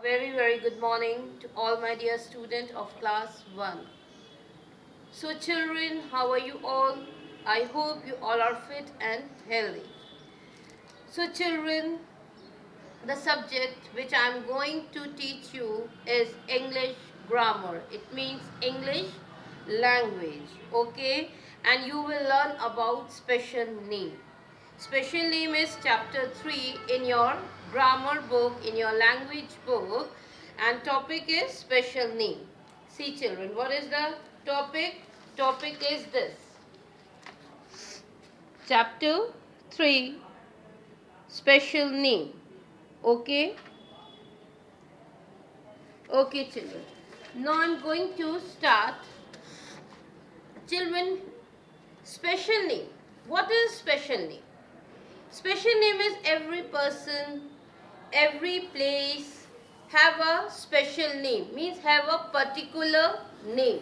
very good morning to all my dear students of class 1. So children, how are you all? I hope you all are fit and healthy. So children, the subject which I am going to teach you is English grammar. It means English language, okay? And you will learn about special name. Special name is chapter 3 in your grammar book, in your language book, and topic is special name. See children, what is the topic? Topic is this. Chapter 3, special name. Okay? Okay children. Now I am going to start. Children, special name. What is special name? Special name is every person, every place have a special name. Means have a particular name.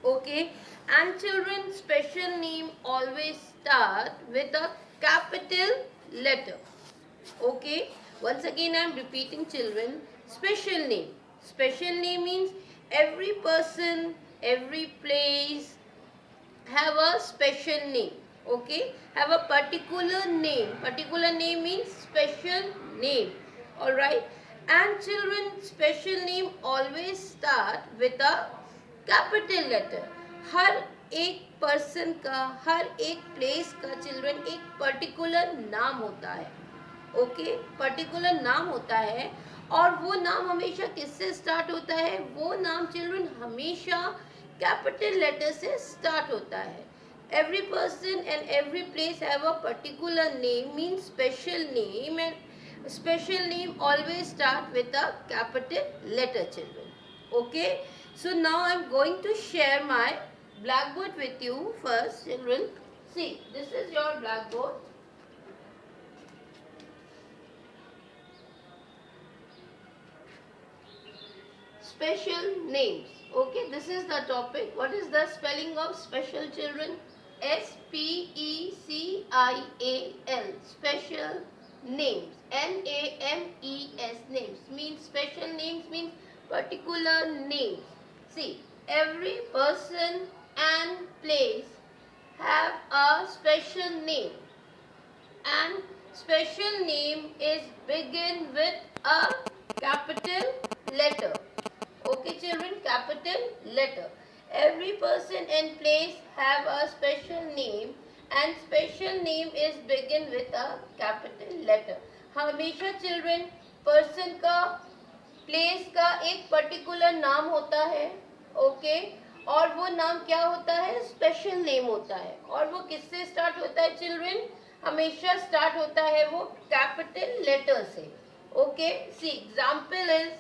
Okay? And children, special name always start with a capital letter. Okay? Once again I am repeating children. Special name. Special name means every person, every place have a special name. Okay? Have a particular name. Particular name means special name. Alright? And children, special name always start with a capital letter. हर एक person का, हर एक place का children एक particular नाम होता है. Okay, particular नाम होता है और वो नाम हमेशा किससे स्टार्ट होता है? वो नाम चिल्ड्रन हमेशा कैपिटल लेटर से स्टार्ट होता है. Every person and every place have a particular name, means special name, and special name always start with a capital letter children. Okay, so now I am going to share my blackboard with you first children. See, this is your blackboard. Special names. Okay, this is the topic. What is the spelling of special children? S-P-E-C-I-A-L. Special names. N-A-M-E-S. Names. Means special names means particular names. See, every person and place have a special name. And special name is begin with a capital letter. Okay children, capital letter. Every person and place have a special name and special name is begin with a capital letter. हमेशा children person का, place का एक particular नाम होता है. Okay? और वो नाम क्या होता है? स्पेशल नेम होता है. और वो किससे स्टार्ट होता है चिल्ड्रन? हमेशा स्टार्ट होता है वो कैपिटल लेटर से. Okay, see example is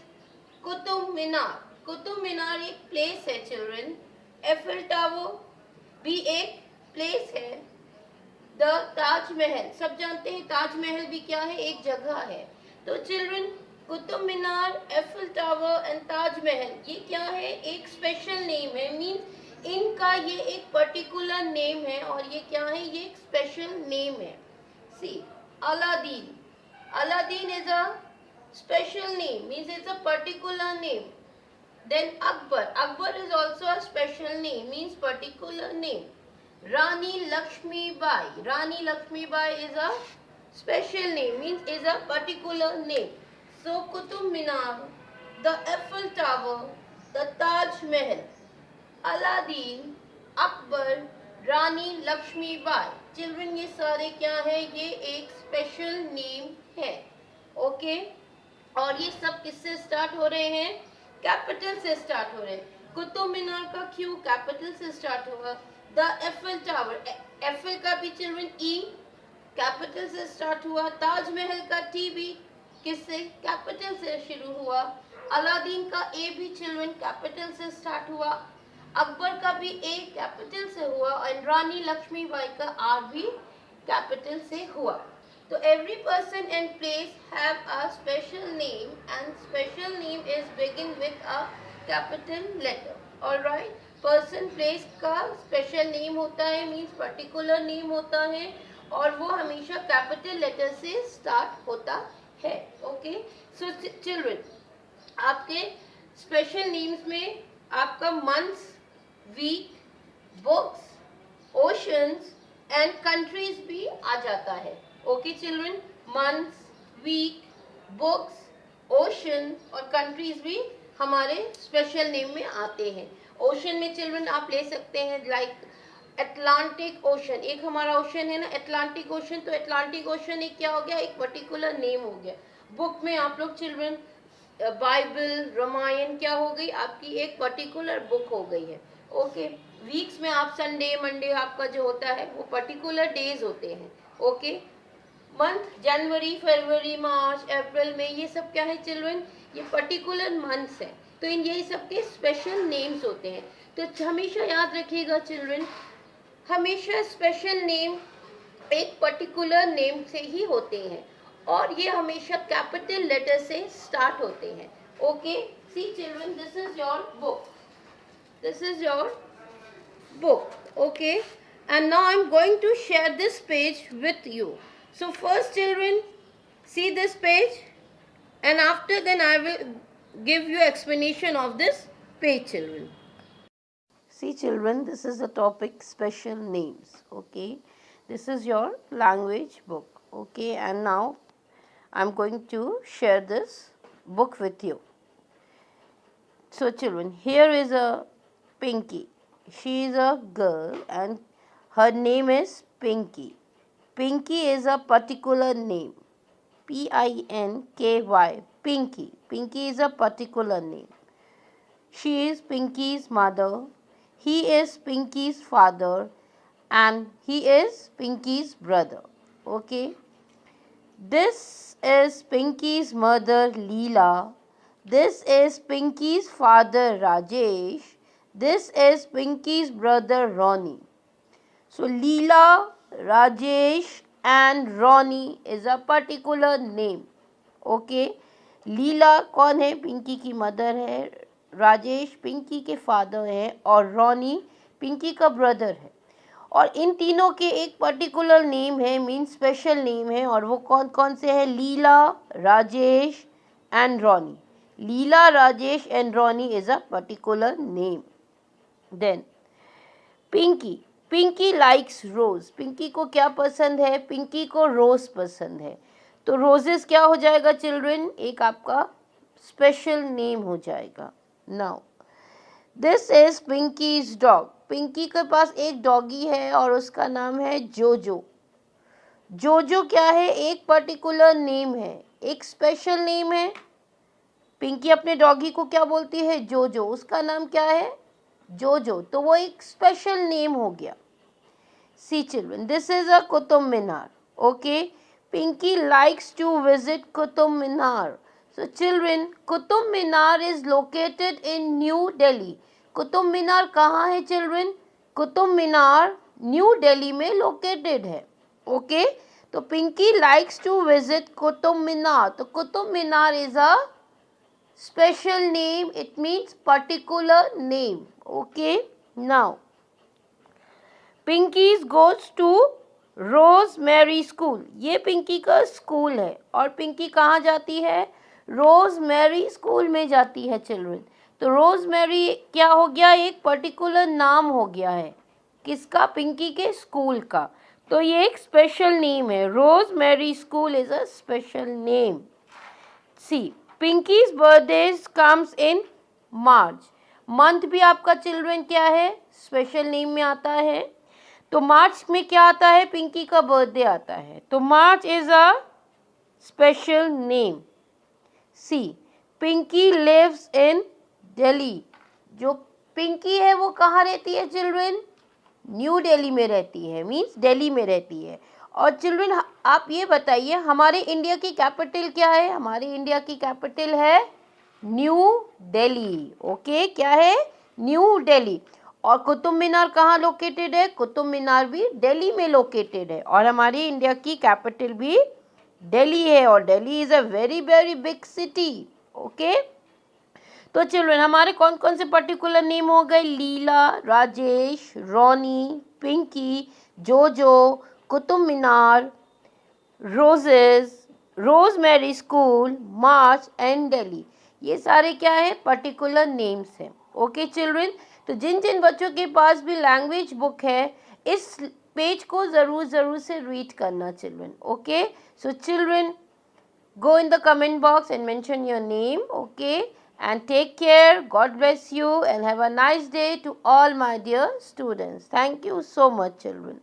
Qutub Minar. Qutub Minar एक प्लेस है चिल्ड्रन. एफिल टावर भी एक प्लेस है. द ताजमहल, सब जानते हैं ताजमहल भी क्या है? एक जगह है. तो children Qutub Minar, Eiffel tower and Taj Mahal ये क्या है? एक स्पेशल नेम है. मीन्स इनका ये एक पर्टिकुलर नेम है और ये क्या है? ये एक स्पेशल नेम है. See Aladdin. Aladdin is a special name, means it's a particular name. Then Akbar. Akbar is also a special name, means particular name. Rani Lakshmi Bai. Rani Lakshmi Bai is a special name, means is a particular name. So Qutub Minar, the Eiffel Tower, the Taj Mahal, Aladdin, Akbar, Rani Lakshmi Bai. Children, ये सारे क्या है? ये एक special name है. Okay? और ये सब किससे स्टार्ट हो रहे हैं? कैपिटल से स्टार्ट हो रहे हैं. कुतुब मीनार का क्यों? कैपिटल से स्टार्ट हुआ. द एफिल टावर, एफिल का भी चिल्ड्रन ई कैपिटल से स्टार्ट हुआ. ताजमहल का टी भी किससे? कैपिटल से शुरू हुआ. अलादीन का ए भी चिल्ड्रन कैपिटल से स्टार्ट हुआ. अकबर का भी ए कैपिटल से हुआ और रानी लक्ष्मीबाई का आर भी कैपिटल से हुआ. So every person and place have a special name and special name is begin with a capital letter. Alright? Person place का special name होता है, means particular name होता है और वो हमेशा capital letter से start होता है. Okay? So children, आपके स्पेशल नेम्स में आपका months, week, books, oceans and countries भी आ जाता है. Okay children, months, week, books, ocean और कंट्रीज भी हमारे स्पेशल नेम में आते हैं. ओशन में चिल्ड्रन आप ले सकते हैं लाइक अटलांटिक ओशन. एक हमारा ओशन है ना अटलांटिक ओशन, तो अटलांटिक ओशन एक क्या हो गया, एक पर्टिकुलर नेम हो गया. बुक में आप लोग चिल्ड्रन बाइबल, रामायण क्या हो गई, आपकी एक पर्टिकुलर बुक हो गई है. ओके. वीक्स में आप संडे मंडे आपका जो होता है वो पर्टिकुलर डेज होते हैं. ओके. मंथ जनवरी, फरवरी, मार्च, अप्रैल में ये सब क्या है चिल्ड्रन, ये पर्टिकुलर मंथ्स हैं. तो इन यही सब के स्पेशल नेम्स होते हैं. तो हमेशा याद रखिएगा चिल्ड्रन, हमेशा स्पेशल नेम एक पर्टिकुलर नेम से ही होते हैं और ये हमेशा कैपिटल लेटर से स्टार्ट होते हैं. Okay. See children, this is your book. This is your book. Okay. And now I'm going to share this page with you. So first children, see this page and after then I will give you explanation of this page children. See children, this is the topic special names. Okay. This is your language book. Okay. And now I'm going to share this book with you. So children, here is a Pinky. She is a girl and her name is Pinky. Pinky is a particular name. Pinky. Pinky. Pinky is a particular name. She is Pinky's mother. He is Pinky's father. And he is Pinky's brother. Okay. This is Pinky's mother Leela. This is Pinky's father Rajesh. This is Pinky's brother Ronnie. So Leela, Rajesh and Ronnie is a particular name. Okay. Leela कौन है, पिंकी की mother है, राजेश पिंकी के father है और Ronnie Pinky का brother है. और इन तीनों के एक पर्टिकुलर नेम है, मीन स्पेशल नेम है. और वो कौन कौन से हैं, Leela, Rajesh and Ronnie. Leela, Rajesh and Ronnie is a particular name. Then Pinky. Pinky likes rose. Pinky को क्या पसंद है, पिंकी को रोज पसंद है. तो रोजेस क्या हो जाएगा चिल्ड्रन, एक आपका स्पेशल नेम हो जाएगा. Now this is Pinky's dog. Pinky के पास एक डॉगी है और उसका नाम है जोजो. जोजो क्या है, एक पर्टिकुलर नेम है, एक स्पेशल नेम है. पिंकी अपने डॉगी को क्या बोलती है, जोजो. उसका नाम क्या है, जोजो. तो वो एक स्पेशल नेम हो गया. See children, this is a Qutub Minar. Okay. Pinky likes to visit Qutub Minar. So children, Qutub Minar is located in New Delhi. Qutub Minar कहाँ है चिल्ड्रन, कुतुब मीनार न्यू दिल्ली में लोकेटेड है. ओके. तो Pinky likes to visit Qutub Minar. तो Qutub Minar is a special name, it means particular name. Okay. Now Pinky's goes to Rosemary School. ये पिंकी का school है और पिंकी कहाँ जाती है, रोजमेरी स्कूल में जाती है चिल्ड्रन. तो रोजमेरी क्या हो गया, एक पर्टिकुलर नाम हो गया है, किसका, पिंकी के स्कूल का. तो ये एक स्पेशल नेम है. Rosemary school is a special name. See Pinky's birthday comes in March. Month भी आपका चिल्ड्रन क्या है, स्पेशल नेम में आता है. तो मार्च में क्या आता है, पिंकी का बर्थडे आता है. तो March is a special name. See Pinky lives in Delhi. जो पिंकी है वो कहाँ रहती है चिल्ड्रन, न्यू दिल्ली में रहती है, मीन्स दिल्ली में रहती है. और चिल्ड्रन आप ये बताइए, हमारे इंडिया की कैपिटल क्या है, हमारे इंडिया की कैपिटल है न्यू दिल्ली. ओके. क्या है, न्यू दिल्ली. और कुतुब मीनार कहाँ लोकेटेड है, कुतुब मीनार भी दिल्ली में लोकेटेड है. और हमारी इंडिया की कैपिटल भी दिल्ली है और Delhi is a very very big city. Okay. तो चिल्ड्रन हमारे कौन कौन से पर्टिकुलर नेम हो गए, लीला, Rajesh, Ronnie, Pinky, Jojo, Qutub Minar, roses, Rosemary school, March and Delhi. ये सारे क्या है, पर्टिकुलर नेम्स हैं. ओके चिल्ड्रन, तो जिन जिन बच्चों के पास भी लैंग्वेज बुक है, इस पेज को ज़रूर से रीड करना children. Okay, so children, go in the comment box and mention your name. Okay, and take care. God bless you and have a nice day to all my dear students. Thank you so much children.